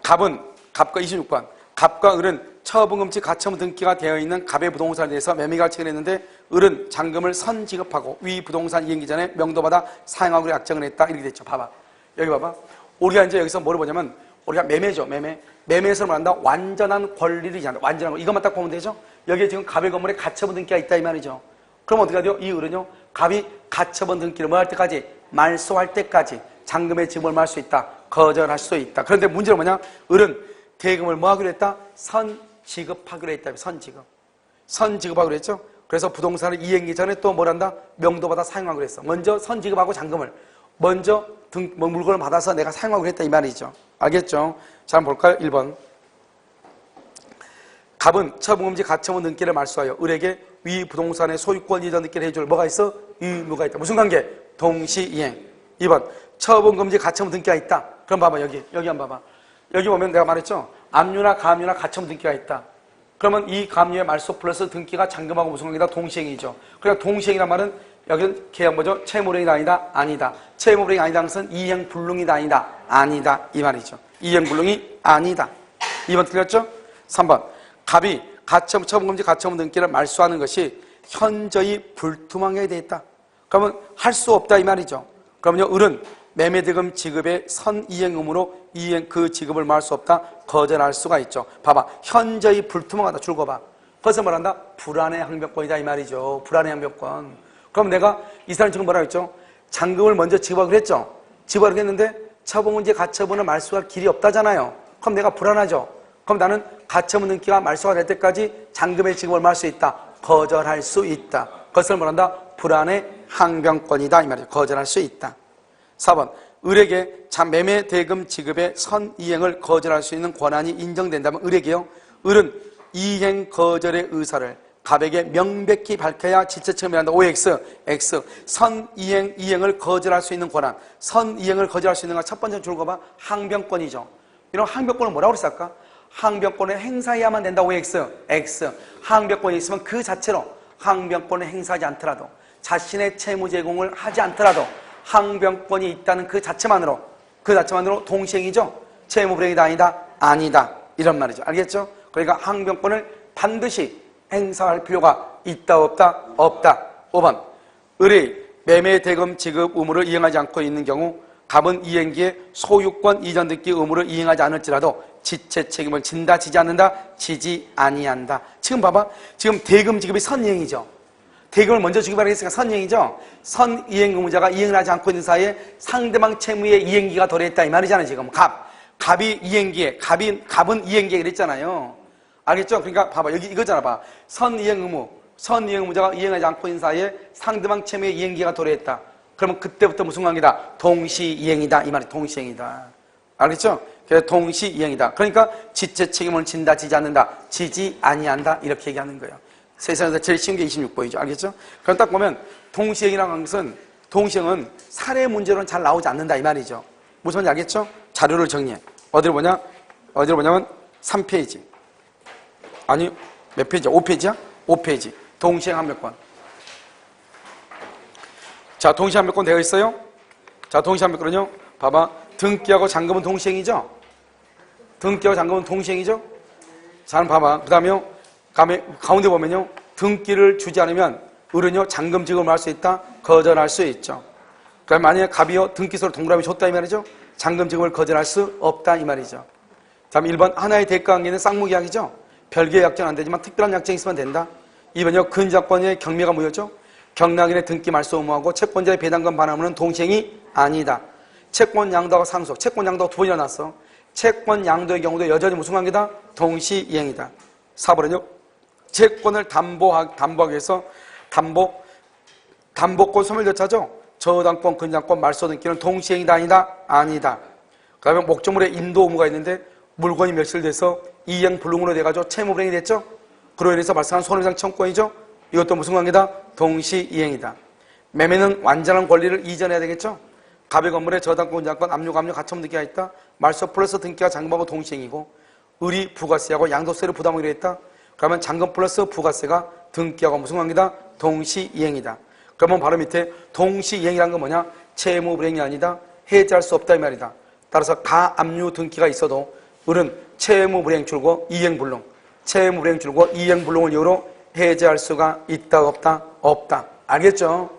갑과 26번. 갑과 을은 처분금지 가처분 등기가 되어 있는 갑의 부동산에 대해서 매매가 체결했는데 을은 잔금을 선지급하고 위 부동산 이행기 전에 명도받아 사용하기로 약정을 했다. 이렇게 됐죠. 봐봐. 여기 봐봐. 우리가 이제 여기서 뭐를 보냐면 우리가 매매죠. 매매에서 말한다. 완전한 권리를 얘기한다. 완전한 거. 이것만 딱 보면 되죠. 여기에 지금 갑의 건물에 가처분 등기가 있다 이 말이죠. 그럼 어떻게 해야 돼요? 이 을은요. 갑이 가처분 등기를 뭐 할 때까지? 말소할 때까지 잔금의 지급을 할 수 있다. 거절할 수 있다. 그런데 문제는 뭐냐? 을은 대금을 뭐 하기로 했다? 선지급하기로 했다. 선지급하기로 했죠. 그래서 부동산을 이행기 전에 또 뭘 한다? 명도받아 사용하기로 했어. 먼저 선지급하고 잔금을 먼저 물건을 받아서 내가 사용하기로 했다 이 말이죠. 알겠죠? 자, 한번 볼까요? 1번. 갑은 처분금지 가처분 등기를 말소하여 을에게 위 부동산의 소유권 이전 등기를 해줄 뭐가 있어? 의무가 있다. 무슨 관계? 동시이행. 2번. 처분금지 가처분 등기가 있다. 그럼 봐봐. 여기 한번 봐봐. 여기 보면 내가 말했죠? 압류나 가압류나 가처분 등기가 있다. 그러면 이 가압류의 말소 플러스 등기가 잔금하고 무슨 관계다? 동시행이죠. 그러니까 동시행이란 말은 여기는 계약 뭐죠? 채무불이행이다 아니다? 아니다. 채무불이행이 아니다 것은 이행불능이다 아니다? 아니다. 이 말이죠. 이행불능이 아니다. 2번 틀렸죠? 3번. 갑이 처분금지 가처분 등기를 말소하는 것이 현저히 불투명하게 되어 있다. 그러면 할 수 없다 이 말이죠. 그러면요, 을은 매매대금 지급의 선이행 의무로 그 지급을 말할 수 없다. 거절할 수가 있죠. 봐봐. 현저히 불투명하다. 줄거봐. 그래서 말한다. 불안의 항변권이다 이 말이죠. 불안의 항변권. 그럼 내가 이 사람 지금 뭐라고 했죠? 잔금을 먼저 지급하기로 했죠. 지급하기로 했는데 처분금지 가처분을 말소할 길이 없다잖아요. 그럼 내가 불안하죠. 그럼 나는 가처분 등기가 말소가 될 때까지 잔금의 지급을 말할 수 있다. 거절할 수 있다. 그것을 말한다. 불안의 항변권이다 이 말이죠. 거절할 수 있다. 4번. 을에게 매매 대금 지급의 선이행을 거절할 수 있는 권한이 인정된다면 을에게요. 을은 이행 거절의 의사를 갑에게 명백히 밝혀야 지체처음이 한다. OX, X. 이행을 거절할 수 있는 권한. 선이행을 거절할 수 있는 건 첫 번째 줄거봐. 항변권이죠. 이런 항변권을 뭐라고 그랬어 아까? 항변권을 행사해야만 된다. OX, X. 항변권이 있으면 그 자체로 항변권을 행사하지 않더라도 자신의 채무 제공을 하지 않더라도 항변권이 있다는 그 자체만으로 동시행이죠. 채무불이행이다 아니다? 아니다. 이런 말이죠. 알겠죠? 그러니까 항변권을 반드시 행사할 필요가 있다 없다? 없다. 5번. 을의 매매 대금 지급 의무를 이행하지 않고 있는 경우 갑은 이행기에 소유권 이전 등기 의무를 이행하지 않을지라도 지체 책임을 진다 지지 않는다? 지지 아니한다. 지금 봐봐. 지금 대금 지급이 선이행이죠. 대금을 먼저 지급하라 했으니까 선이행이죠. 선이행 의무자가 이행을 하지 않고 있는 사이에 상대방 채무의 이행기가 도래했다 이 말이잖아요. 지금 갑이 이행기에 갑은 이행기에 그랬잖아요. 알겠죠? 그러니까 봐봐. 여기 이거잖아. 봐. 선이행 의무자가 이행하지 않고 있는 사이에 상대방 채무의 이행기가 도래했다. 그러면 그때부터 무슨 관계다? 동시이행이다 이 말이 동시이행이다. 알겠죠? 그래서 동시이행이다. 그러니까 지체 책임을 진다 지지 않는다. 지지 아니한다. 이렇게 얘기하는 거예요. 세상에서 제일 쉬운 게 26번이죠. 알겠죠? 그럼 딱 보면 동시행이라는 것은 동시행은 사례 문제로는 잘 나오지 않는다 이 말이죠. 무슨 말인지 알겠죠? 자료를 정리해. 어디로 보냐면 3페이지. 아니 몇 페이지야? 5페이지야? 5페이지. 동시행 항변권. 자, 동시행 항변권 되어 있어요? 자, 동시행 항변권은요. 봐봐. 등기하고 잔금은 동시행이죠? 등기하고 잔금은 동시행이죠? 자, 봐봐. 그 다음에요. 가운데 보면요. 등기를 주지 않으면 을은요. 잔금 지급을 할 수 있다. 거절할 수 있죠. 그럼 만약에 갑이요. 등기소를 동그라미 줬다 이 말이죠. 잔금 지급을 거절할 수 없다 이 말이죠. 다음 1번 하나의 대가 관계는 쌍무계약이죠. 별개의 약정은 안 되지만 특별한 약정이 있으면 된다. 2번요. 근저권의 경매가 무효죠. 경락인의 등기 말소 의무하고 채권자의 배당금 반환 의무는 동시행이 아니다. 채권 양도하고 상속, 채권 양도가 두 번이나 났어. 채권 양도의 경우도 여전히 무슨 관계다? 동시이행이다. 4번은요, 채권을 담보하기 위해서 담보권 소멸절차죠. 저당권, 근저당권, 말소 등기는 동시행이다, 아니다? 아니다. 그 다음에 목적물에 인도 의무가 있는데 물건이 멸실돼서 이행 불능으로 돼가지고 채무 불행이 됐죠. 그로 인해서 발생한 손해배상 청구권이죠. 이것도 무슨 관계다? 동시이행이다. 매매는 완전한 권리를 이전해야 되겠죠. 갑의 건물에 저당권, 근저당권, 압류, 감류, 가처분 등기가 있다. 말소 플러스 등기가 잔금하고 동시행이고, 의리, 부가세하고 양도세를 부담하기로 했다. 그러면 잔금 플러스 부가세가 등기하고 무슨 관계다? 동시이행이다. 그러면 바로 밑에 동시이행이란 건 뭐냐? 채무불행이 아니다. 해지할 수 없다 이 말이다. 따라서 가압류 등기가 있어도 을은 채무불행 줄고 이행불능, 채무불행 줄고 이행불능을 이유로 해지할 수가 있다 없다? 없다. 알겠죠?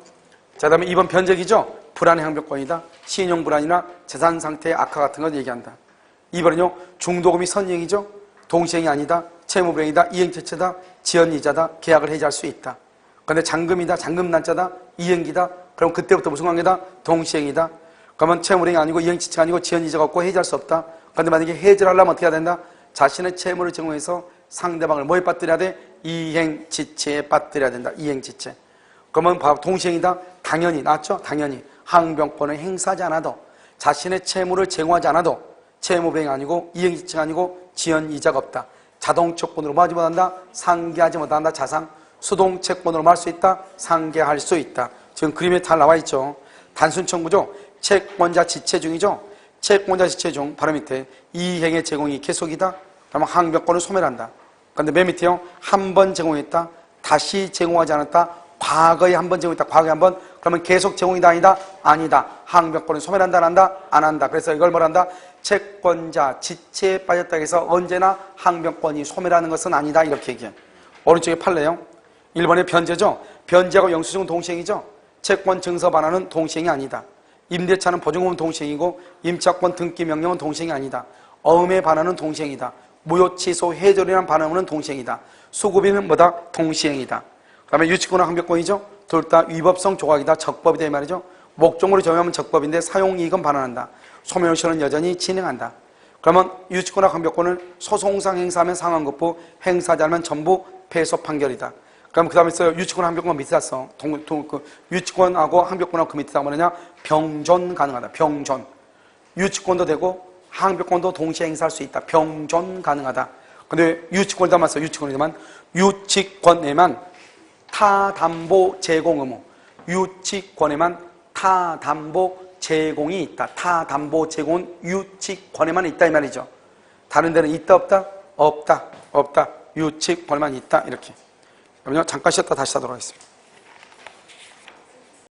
자, 다음에 2번 변제기죠. 불안의 항변권이다. 신용불안이나 재산상태의 악화 같은 걸 얘기한다. 2번은요, 중도금이 선이행이죠. 동시행이 아니다. 채무불행이다. 이행체체다. 지연이자다. 계약을 해지할 수 있다. 그런데 잔금이다. 잔금난자다. 이행기다. 그럼 그때부터 무슨 관계다? 동시행이다. 그러면 채무불행이 아니고 이행체체가 아니고 지연이자가 없고 해지할 수 없다. 그런데 만약에 해지를 하려면 어떻게 해야 된다? 자신의 채무를 제공해서 상대방을 뭐에 빠뜨려야 돼? 이행지체에 빠뜨려야 된다. 이행지체. 그러면 바로 동시행이다. 당연히 나왔죠? 당연히 항변권을 행사하지 않아도, 자신의 채무를 제공하지 않아도 채무불행이 아니고 이행지체가 아니고 지연이자가 없다. 자동채권으로 뭐 하지 못한다? 상계하지 못한다. 자상. 수동채권으로 뭐 할 수 있다? 상계할 수 있다. 지금 그림에 잘 나와 있죠. 단순청구죠. 채권자 지체 중이죠. 채권자 지체 중 바로 밑에 이행의 제공이 계속이다. 그러면 항변권을 소멸한다. 그런데 맨 밑에요. 한 번 제공했다. 다시 제공하지 않았다. 과거에 한 번 제공했다. 과거에 한 번. 그러면 계속 제공이다 아니다? 아니다. 항변권을 소멸한다 안 한다? 안 한다. 그래서 이걸 뭐란다? 채권자 지체에 빠졌다 해서 언제나 항변권이 소멸하는 것은 아니다. 이렇게 얘기해요. 오른쪽에 판례요. 1번의 변제죠. 변제하고 영수증은 동시행이죠. 채권 증서 반환은 동시행이 아니다. 임대차는 보증금은 동시행이고 임차권 등기 명령은 동시행이 아니다. 어음의 반환은 동시행이다. 무효 취소 해결이라는 반환은 동시행이다. 수급인은 뭐다? 동시행이다. 그 다음에 유치권은 항변권이죠. 둘 다 위법성 조각이다. 적법이다 이 말이죠. 목적물을 정하면 적법인데 사용이익은 반환한다. 소멸시효는 여전히 진행한다. 그러면 유치권과 항변권을 소송상 행사하면 상환급부, 행사하지 않으면 전부 패소 판결이다. 그럼 그 다음에 유치권, 항변권 밑에 놨어. 유치권하고 항변권하고 그 밑에다 뭐냐? 병존 가능하다. 병존. 유치권도 되고 항변권도 동시에 행사할 수 있다. 병존 가능하다. 근데 유치권을 담았어. 유치권이지만 유치권에만 타담보 제공 의무. 유치권에만 타담보 제공이 있다. 타담보 제공은 유치권에만 있다 이 말이죠. 다른 데는 있다 없다? 없다. 없다. 유치권에만 있다. 이렇게. 그러면 잠깐 쉬었다 다시 하도록 하겠습니다.